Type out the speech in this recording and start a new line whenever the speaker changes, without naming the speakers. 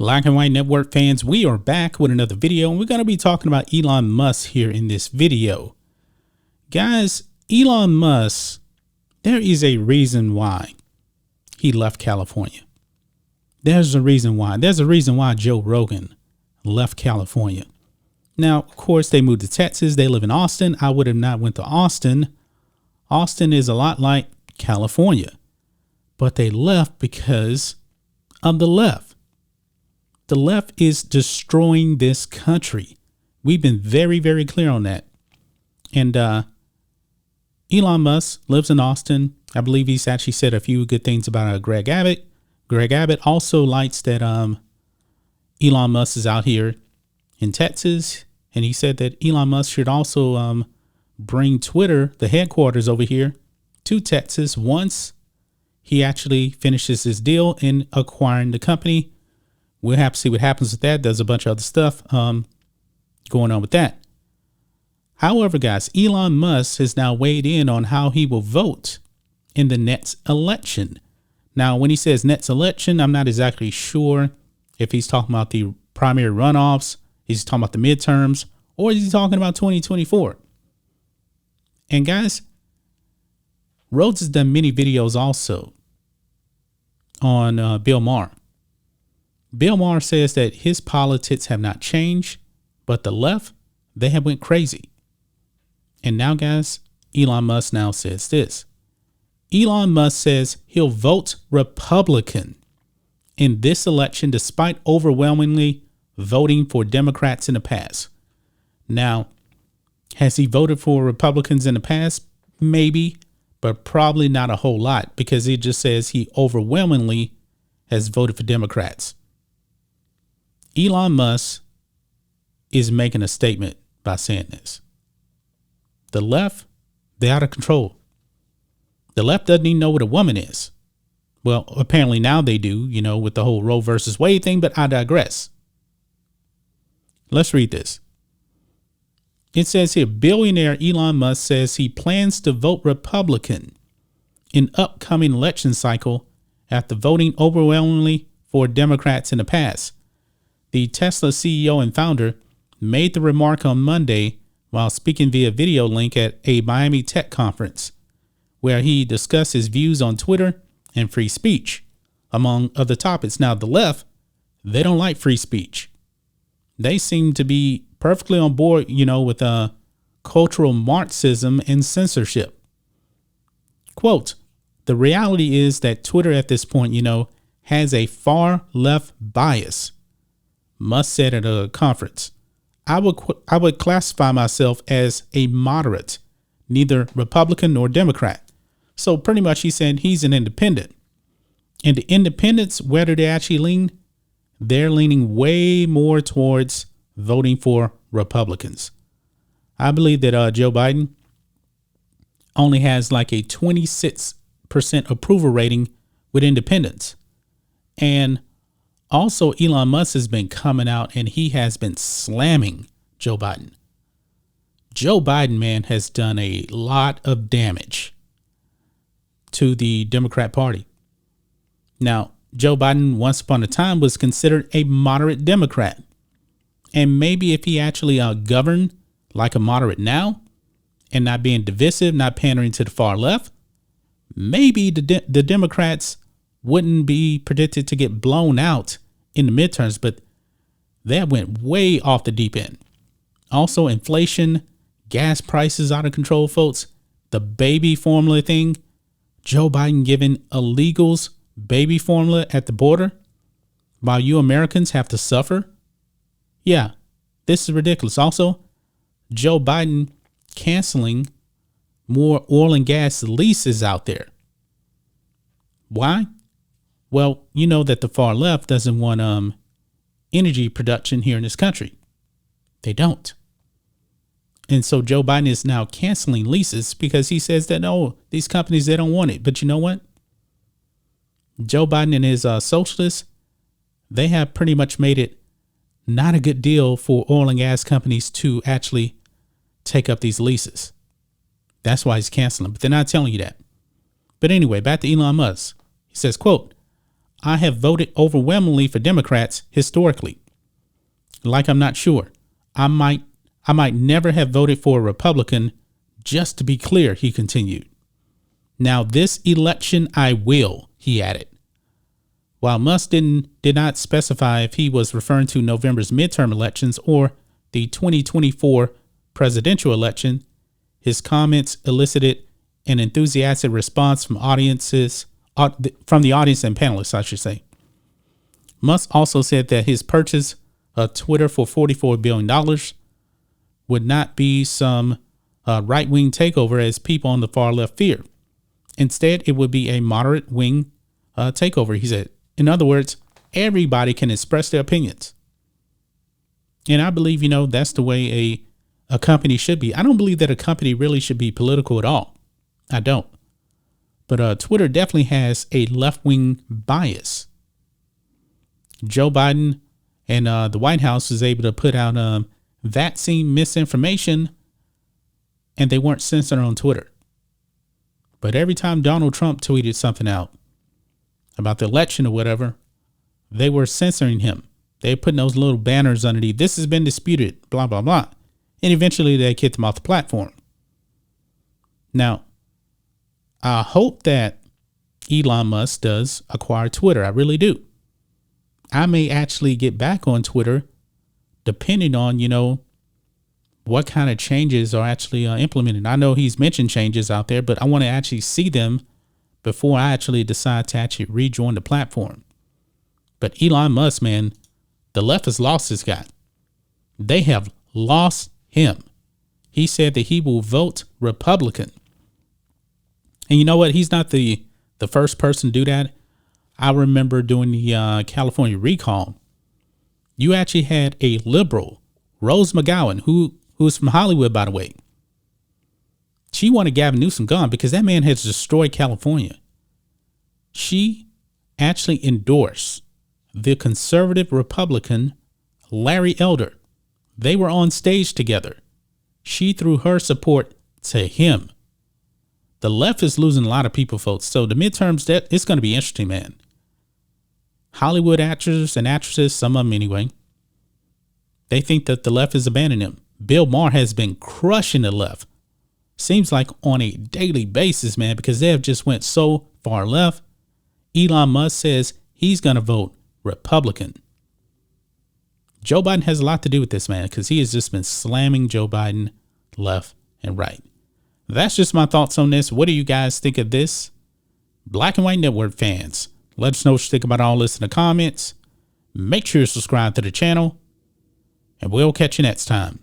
Black and White Network fans, we are back with another video, and we're going to be talking about Elon Musk here in this video. Guys, Elon Musk, there is a reason why he left California. There's a reason why. There's a reason why Joe Rogan left California. Now, of course, they moved to Texas. They live in Austin. I would have not went to Austin. Austin is a lot like California, but they left because of the left. The left is destroying this country. We've been very, very clear on that. And Elon Musk lives in Austin. I believe he's actually said a few good things about Greg Abbott. Greg Abbott also likes that Elon Musk is out here in Texas. And he said that Elon Musk should also bring Twitter, the headquarters over here, to Texas once he actually finishes his deal in acquiring the company. We'll have to see what happens with that. There's a bunch of other stuff going on with that. However, guys, Elon Musk has now weighed in on how he will vote in the next election. Now, when he says next election, I'm not exactly sure if he's talking about the primary runoffs, he's talking about the midterms, or is he talking about 2024? And guys, Rhodes has done many videos also on Bill Maher. Bill Maher says that his politics have not changed, but the left, they have went crazy. And now, guys, Elon Musk now says this. Elon Musk says he'll vote Republican in this election despite overwhelmingly voting for Democrats in the past. Now, has he voted for Republicans in the past? Maybe, but probably not a whole lot, because he just says he overwhelmingly has voted for Democrats. Elon Musk is making a statement by saying this. The left, they're out of control. The left doesn't even know what a woman is. Well, apparently now they do, with the whole Roe versus Wade thing, but I digress. Let's read this. It says here, billionaire Elon Musk says he plans to vote Republican in upcoming election cycle after voting overwhelmingly for Democrats in the past. The Tesla CEO and founder made the remark on Monday while speaking via video link at a Miami tech conference, where he discussed his views on Twitter and free speech, among other topics. Now, the left, they don't like free speech. They seem to be perfectly on board, with cultural Marxism and censorship. Quote, the reality is that Twitter at this point, has a far left bias. Musk said at a conference, I would classify myself as a moderate, neither Republican nor Democrat. So pretty much he said he's an independent. And the independents, where do they actually lean? They're leaning way more towards voting for Republicans. I believe that Joe Biden only has like a 26% approval rating with independents. And also, Elon Musk has been coming out and he has been slamming Joe Biden. Joe Biden, man, has done a lot of damage to the Democrat Party. Now, Joe Biden, once upon a time, was considered a moderate Democrat. And maybe if he actually governed like a moderate now and not being divisive, not pandering to the far left, maybe the Democrats wouldn't be predicted to get blown out in the midterms, but that went way off the deep end. Also, inflation, gas prices out of control, folks. The baby formula thing, Joe Biden giving illegals baby formula at the border while you Americans have to suffer. Yeah, this is ridiculous. Also, Joe Biden canceling more oil and gas leases out there. Why? Well, you know that the far left doesn't want energy production here in this country. They don't. And so Joe Biden is now canceling leases because he says that, no, these companies, they don't want it. But you know what? Joe Biden and his socialists, they have pretty much made it not a good deal for oil and gas companies to actually take up these leases. That's why he's canceling, but they're not telling you that. But anyway, back to Elon Musk. He says, quote, I have voted overwhelmingly for Democrats historically. Like I'm not sure. I might never have voted for a Republican, just to be clear, he continued. Now this election I will, he added. While Musk did not specify if he was referring to November's midterm elections or the 2024 presidential election, his comments elicited an enthusiastic response from the audience and panelists, I should say. Musk also said that his purchase of Twitter for $44 billion would not be some right-wing takeover as people on the far left fear. Instead, it would be a moderate wing takeover, he said. In other words, everybody can express their opinions. And I believe, that's the way a company should be. I don't believe that a company really should be political at all. I don't. But Twitter definitely has a left-wing bias. Joe Biden and the White House was able to put out vaccine misinformation, and they weren't censored on Twitter. But every time Donald Trump tweeted something out about the election or whatever, they were censoring him. They putting those little banners underneath. This has been disputed, blah, blah, blah. And eventually they kicked him off the platform. Now, I hope that Elon Musk does acquire Twitter. I really do. I may actually get back on Twitter depending on, what kind of changes are actually implemented. I know he's mentioned changes out there, but I want to actually see them before I actually decide to actually rejoin the platform. But Elon Musk, man, the left has lost this guy. They have lost him. He said that he will vote Republican. And you know what? He's not the first person to do that. I remember during the California recall, you actually had a liberal, Rose McGowan, who's from Hollywood, by the way. She wanted Gavin Newsom gone because that man has destroyed California. She actually endorsed the conservative Republican Larry Elder. They were on stage together. She threw her support to him. The left is losing a lot of people, folks. So the midterms, it's going to be interesting, man. Hollywood actors and actresses, some of them anyway, they think that the left is abandoning them. Bill Maher has been crushing the left. Seems like on a daily basis, man, because they have just went so far left. Elon Musk says he's going to vote Republican. Joe Biden has a lot to do with this, man, because he has just been slamming Joe Biden left and right. That's just my thoughts on this. What do you guys think of this? Black and White Network fans, let us know what you think about all this in the comments. Make sure you subscribe to the channel, and we'll catch you next time.